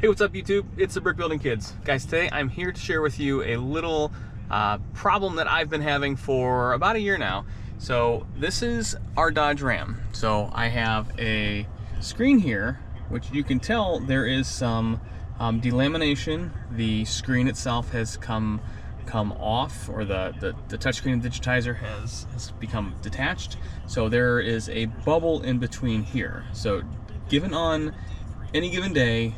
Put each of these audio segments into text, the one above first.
Hey, what's up YouTube? It's the Brick Building Kids. Guys, today I'm here to share with you a little problem that I've been having for about a year now. So this is our Dodge Ram. So I have a screen here, which you can tell there is some delamination. The screen itself has come off, or the touchscreen digitizer has become detached. So there is a bubble in between here. So given on any given day,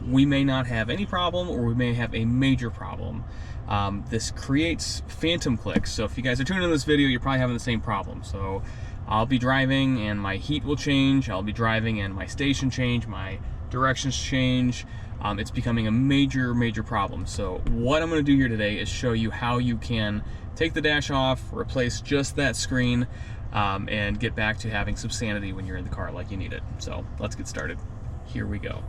we may not have any problem, or we may have a major problem. This creates phantom clicks. So if you guys are tuning in this video, you're probably having the same problem. So I'll be driving and my heat will change. I'll be driving and my station change, my directions change. It's becoming a major problem. So what I'm going to do here today is show you how you can take the dash off, replace just that screen, and get back to having some sanity when you're in the car like you need it. So let's get started. Here we go.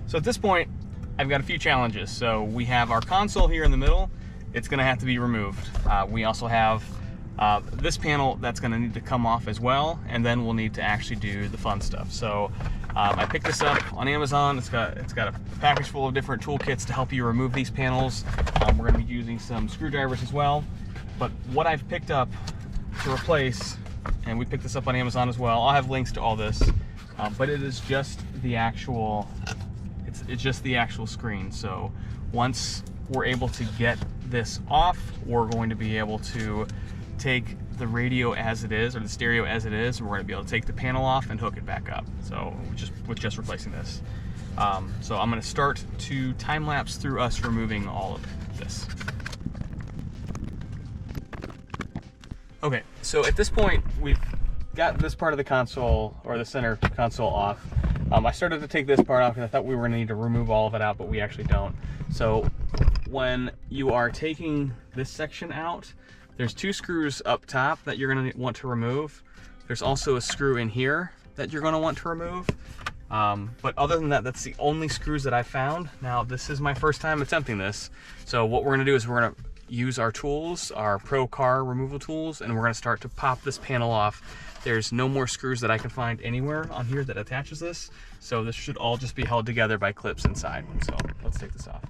So at this point, I've got a few challenges. So we have our console here in the middle. It's gonna have to be removed. We also have this panel that's gonna need to come off as well, and then we'll need to actually do the fun stuff. So I picked this up on Amazon. It's got a package full of different toolkits to help you remove these panels. We're gonna be using some screwdrivers as well. But what I've picked up to replace, and we picked this up on Amazon as well, I'll have links to all this, but it is just the actual, it's just the actual screen. So once we're able to get this off, we're going to be able to take the radio as it is, or the stereo as it is, and we're going to be able to take the panel off and hook it back up. So with just replacing this. So I'm going to start to time lapse through us removing all of this. Okay, so at this point we've got this part of the console, or the center console, off. I started to take this part off because I thought we were going to need to remove all of it out, but we actually don't. So when you are taking this section out, there's two screws up top that you're going to want to remove. There's also a screw in here that you're going to want to remove. But other than that, that's the only screws that I found. Now, this is my first time attempting this. So what we're going to do is we're going to use our tools, our Pro Car removal tools, and we're going to start to pop this panel off. There's no more screws that I can find anywhere on here that attaches this. So this should all just be held together by clips inside. So let's take this off.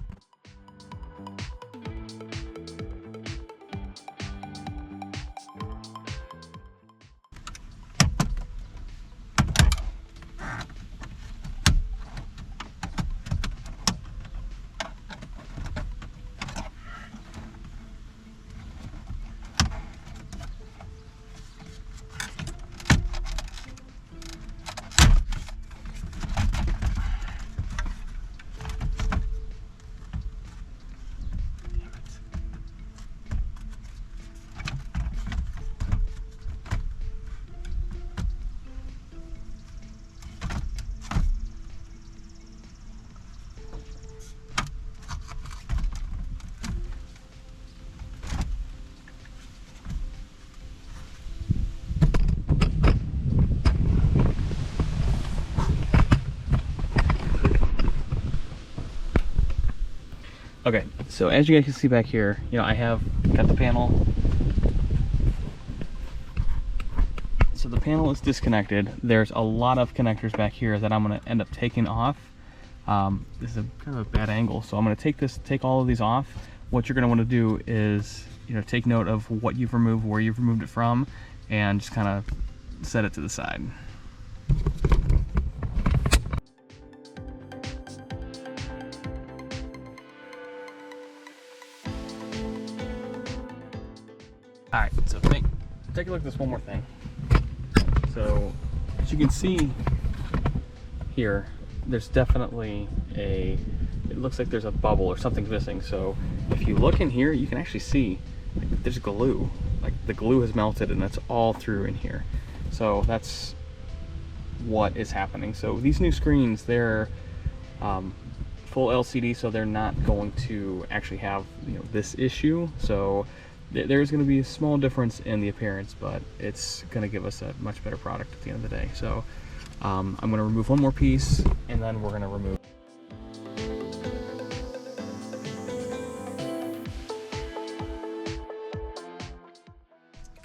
Okay, so as you guys can see back here, I have got the panel. So the panel is disconnected. There's a lot of connectors back here that I'm going to end up taking off. This is a kind of a bad angle, so I'm going to take all of these off. What you're going to want to do is, take note of what you've removed, where you've removed it from, and just kind of set it to the side. Alright, so take a look at this one more thing. So, as you can see here, there's definitely it looks like there's a bubble or something's missing. So, if you look in here, you can actually see there's glue. Like, the glue has melted and it's all through in here. So, that's what is happening. So, these new screens, they're full LCD, so they're not going to actually have this issue. So there's going to be a small difference in the appearance, but it's going to give us a much better product at the end of the day. So I'm going to remove one more piece, and then we're going to remove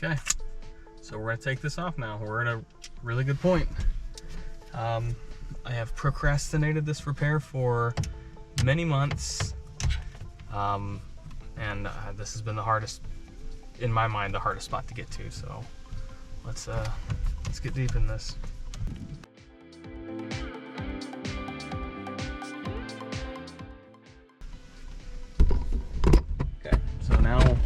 Okay, so we're gonna take this off now. We're at a really good point. I have procrastinated this repair for many months, and this has been the hardest, in my mind, the hardest spot to get to. So let's get deep in this. Okay, so now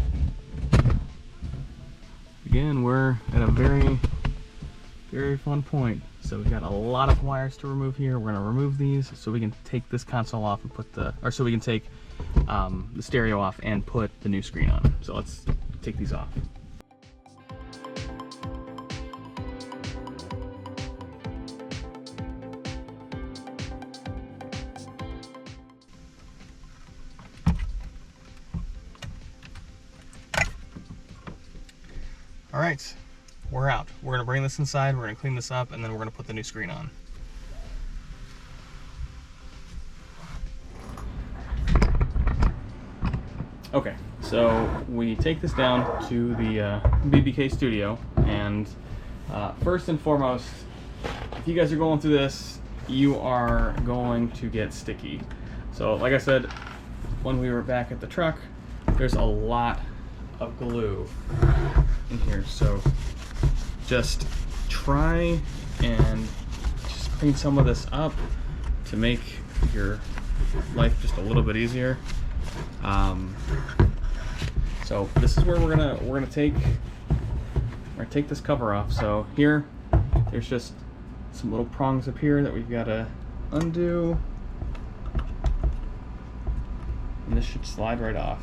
again we're at a very fun point. So we've got a lot of wires to remove here. We're gonna remove these so we can take this console off and put so we can take the stereo off and put the new screen on. So let's take these off. All right, we're out. We're gonna bring this inside, we're gonna clean this up, and then we're gonna put the new screen on. Okay, so we take this down to the BBK studio, and first and foremost, if you guys are going through this, you are going to get sticky. So like I said, when we were back at the truck, there's a lot of glue in here, so just try and just clean some of this up to make your life just a little bit easier. So this is where we're gonna take this cover off. So here, there's just some little prongs up here that we've got to undo, and this should slide right off.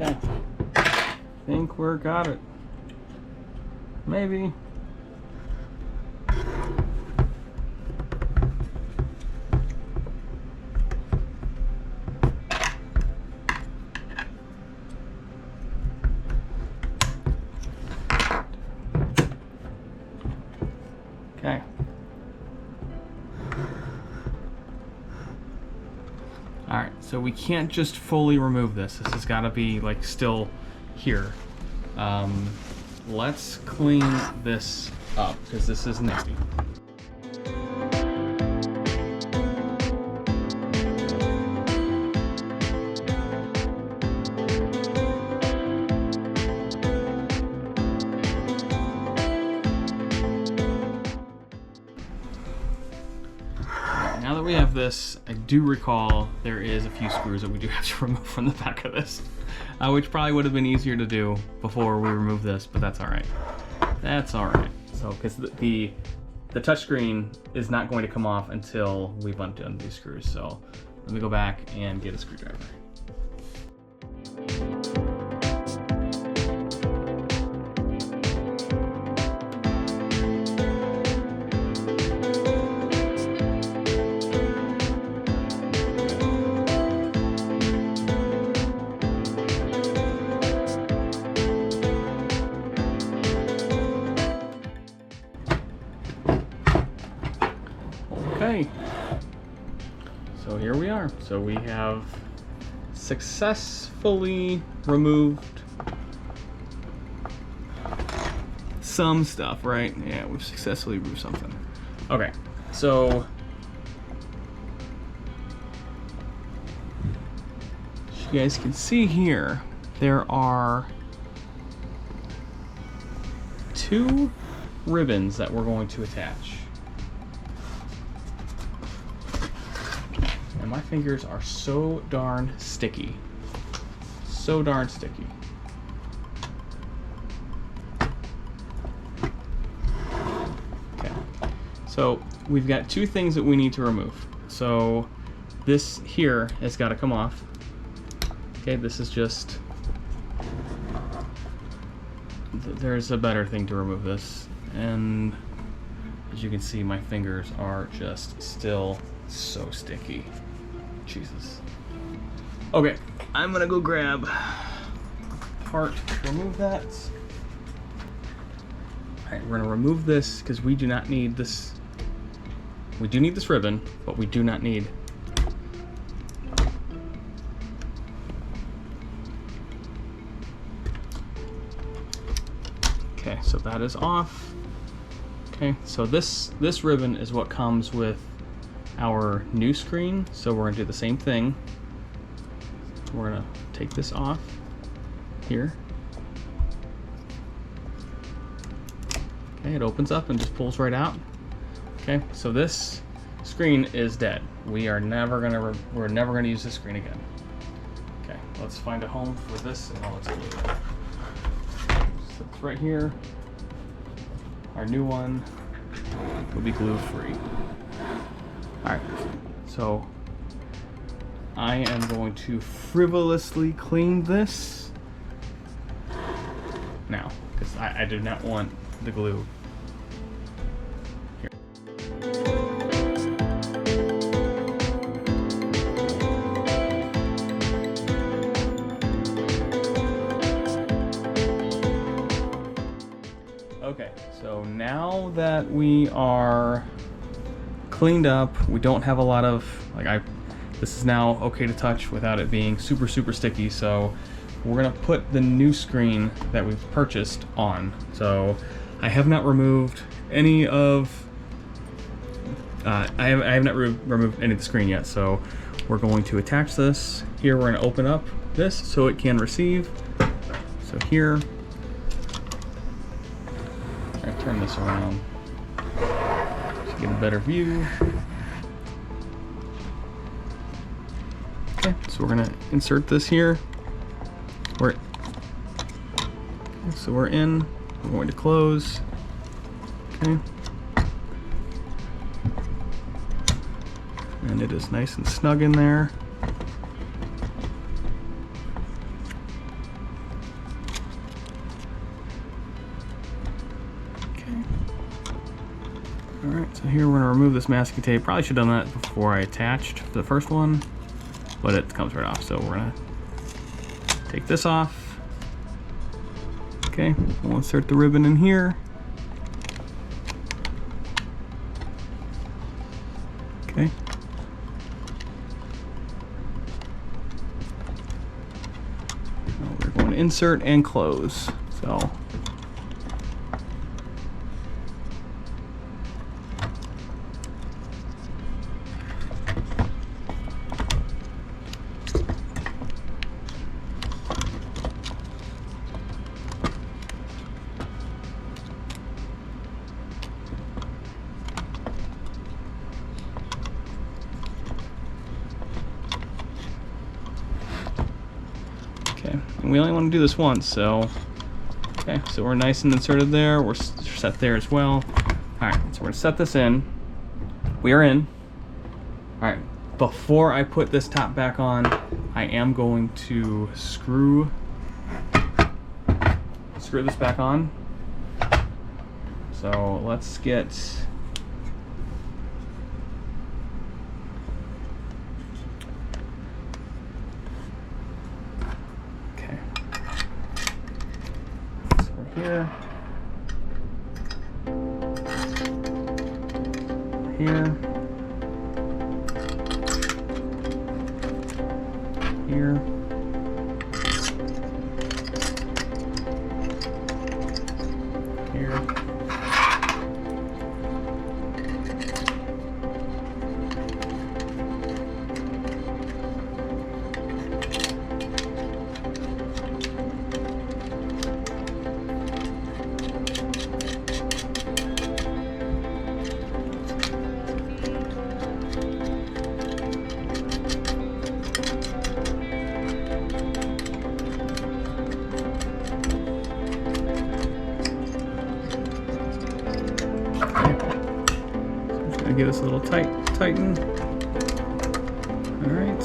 Okay, I think we're got it. Maybe. Okay. Alright, so we can't just fully remove this. This has got to be like still here. Let's clean this up because this is nasty. Now that we have this, I do recall there is a few screws that we do have to remove from the back of this, which probably would have been easier to do before we remove this, but that's all right. That's all right. So, because the touchscreen is not going to come off until we've undone these screws. So let me go back and get a screwdriver. Okay, so here we are. So we have successfully removed some stuff, right? Yeah, we've successfully removed something. Okay, so as you guys can see here, there are 2 ribbons that we're going to attach. And my fingers are so darn sticky. So darn sticky. Okay, so we've got 2 things that we need to remove. So this here has got to come off. Okay, this is just, there's a better thing to remove this. And As you can see, my fingers are just still so sticky. Jesus. Okay, I'm gonna go grab part to remove that. All right, we're gonna remove this because we do not need this. We do need this ribbon, but we do not need. Okay, so that is off. Okay, so this ribbon is what comes with our new screen. So we're gonna do the same thing. We're gonna take this off here. Okay, it opens up and just pulls right out. Okay, so this screen is dead. We're never gonna use this screen again. Okay, let's find a home for this and all its glue. So it's right here. Our new one will be glue free. All right, so I am going to frivolously clean this now because I do not want the glue here. Okay, so now that we are cleaned up, we don't have a lot of, this is now okay to touch without it being super sticky, so we're gonna put the new screen that we've purchased on. So I have not removed any of, I have not removed any of the screen yet, so we're going to attach this. Here we're gonna open up this so it can receive. So here, I'm gonna turn this around to get a better view. Okay, so we're gonna insert this here. So we're in, we're going to close. Okay. And it is nice and snug in there. Okay. Alright, so here we're going to remove this masking tape. Probably should have done that before I attached the first one, but it comes right off. So we're going to take this off. Okay, we'll insert the ribbon in here. Okay. Now we're going to insert and close. So. We only want to do this once, so okay, so we're nice and inserted there. We're set there as well. All right, so we're gonna set this in. We are in. All right, before I put this top back on, I am going to screw this back on. So let's get here, here, here, here, give us a little tighten. All right.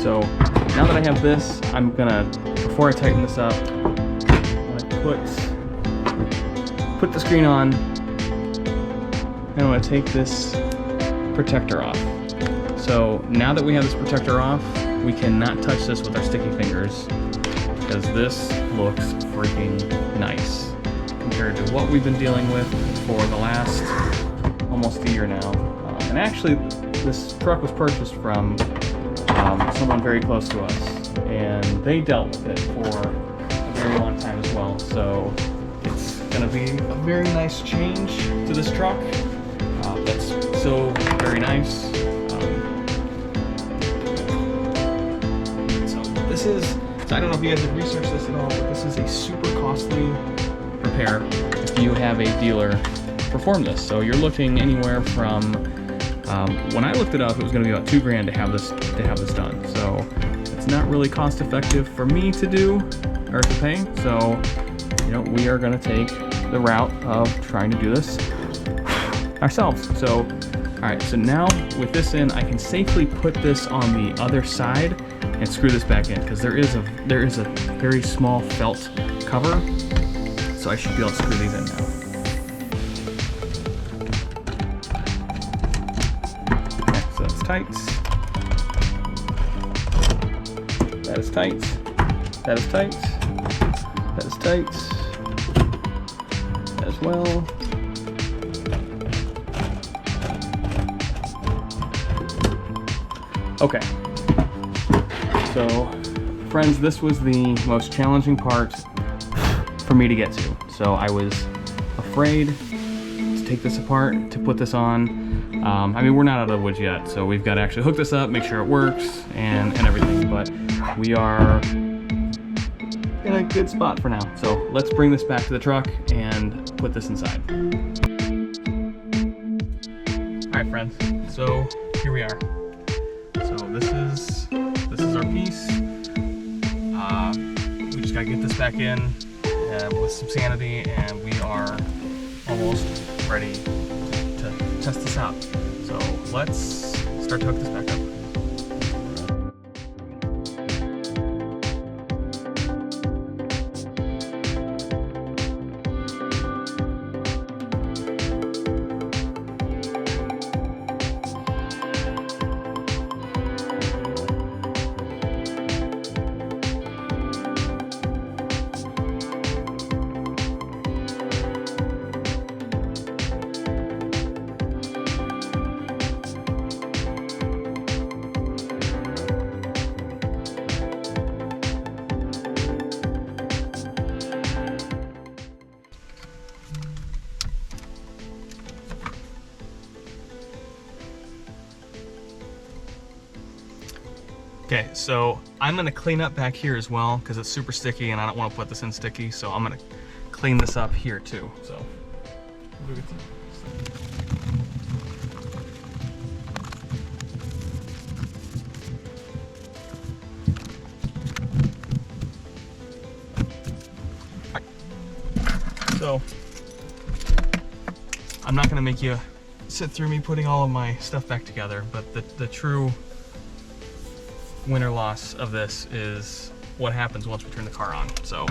So now that I have this, I'm gonna, before I tighten this up, I'm gonna put the screen on, and I'm gonna take this protector off. So now that we have this protector off, we cannot touch this with our sticky fingers, because this looks freaking nice compared to what we've been dealing with for the last almost a year now. And actually, this truck was purchased from someone very close to us, and they dealt with it for a very long time as well. So it's gonna be a very nice change to this truck. That's so very nice. So this is, so I don't know if you guys have researched this at all, but this is a super costly repair if you have a dealer perform this. So you're looking anywhere from, when I looked it up, it was going to be about $2 grand to have this done. So it's not really cost effective for me to do or to pay. So, you know, we are going to take the route of trying to do this ourselves. So, all right. So now with this in, I can safely put this on the other side and screw this back in, because there is a very small felt cover. So I should be able to screw these in now. Tight. That is tight. That is tight. That is tight. As well. Okay. So, friends, this was the most challenging part for me to get to. So I was afraid to take this apart, to put this on. I mean, we're not out of the woods yet, so we've got to actually hook this up, make sure it works, and everything, but we are in a good spot for now. So let's bring this back to the truck and put this inside. All right, friends, so here we are. So this is our piece. We just gotta get this back in with some sanity, and we are almost ready to test this out. So let's start to hook this back up. Okay, so I'm gonna clean up back here as well because it's super sticky and I don't want to put this in sticky, so I'm gonna clean this up here too. So So I'm not gonna make you sit through me putting all of my stuff back together, but the true winner loss of this is what happens once we turn the car on. So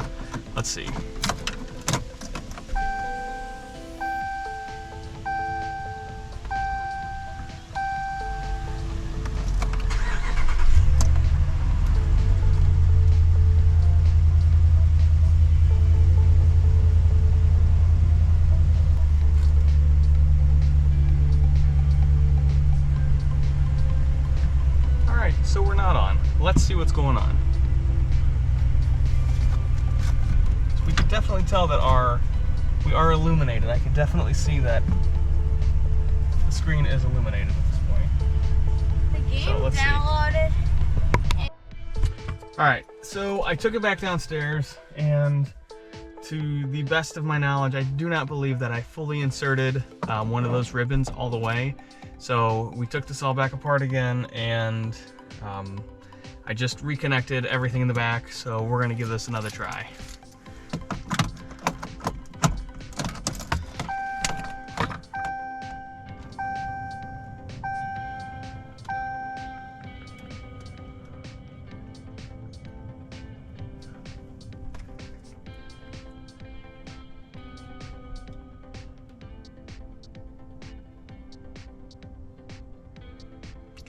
let's see. So we're not on. Let's see what's going on. So we can definitely tell that we are illuminated. I can definitely see that the screen is illuminated at this point. The game so let's downloaded. Alright, so I took it back downstairs, and to the best of my knowledge, I do not believe that I fully inserted one of those ribbons all the way. So we took this all back apart again, and I just reconnected everything in the back, so we're gonna give this another try.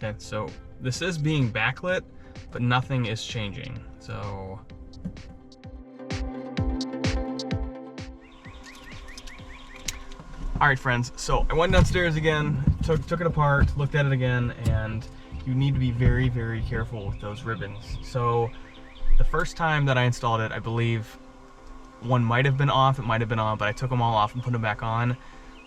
Okay, so this is being backlit, but nothing is changing. So all right, friends, so I went downstairs again, took it apart, looked at it again, and you need to be very, very careful with those ribbons. So the first time that I installed it, I believe one might have been off, it might have been on, but I took them all off and put them back on.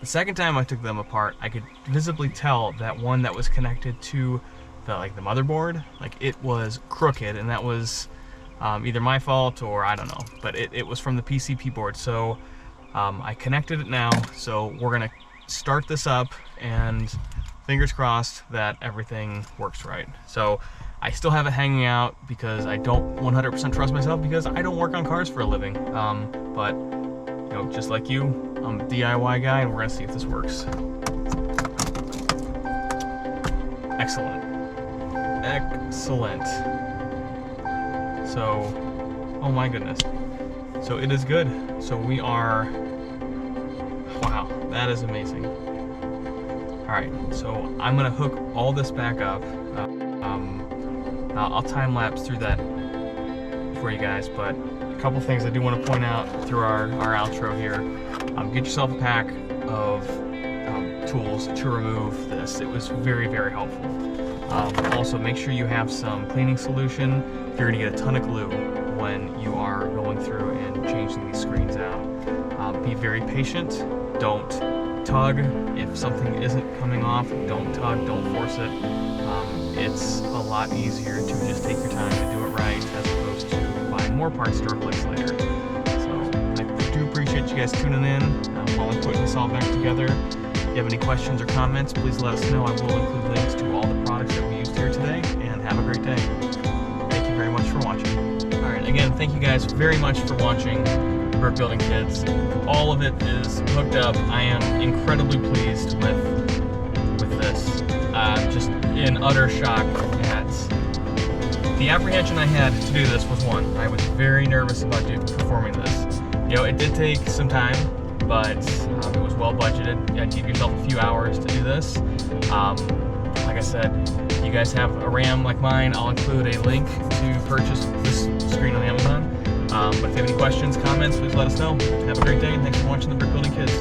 The second time I took them apart, I could visibly tell that one that was connected to the motherboard, like it was crooked, and that was either my fault or I don't know, but it was from the PCB board. So I connected it now, so we're gonna start this up and fingers crossed that everything works right. So I still have it hanging out because I don't 100% trust myself because I don't work on cars for a living. But you know, just like you, I'm a DIY guy, and we're gonna see if this works. Excellent. Excellent. So, oh my goodness. So it is good. So we are, wow, that is amazing. All right, so I'm gonna hook all this back up. I'll time lapse through that for you guys, but a couple things I do want to point out through our outro here. Get yourself a pack of tools to remove this. It was very, very helpful. Also, make sure you have some cleaning solution. You're gonna get a ton of glue when you are going through and changing these screens out. Be very patient. Don't tug. If something isn't coming off, don't tug, don't force it. It's a lot easier to just take your time and do it right as opposed to buying more parts to replace later. So I do appreciate you guys tuning in while I'm putting this all back together. If you have any questions or comments, please let us know. I will include links to all the products that we used here today, and have a great day. Thank you very much for watching. All right, again, thank you guys very much for watching Brick Building Kids. All of it is hooked up. I am incredibly pleased with this. Just in utter shock at the apprehension I had to do this was one. I was very nervous about performing this. You know, it did take some time, but it was well budgeted. You had to give yourself a few hours to do this. Like I said, you guys have a RAM like mine, I'll include a link to purchase this screen on Amazon. But if you have any questions, comments, please let us know. Have a great day, and thanks for watching the Brick Building Kids.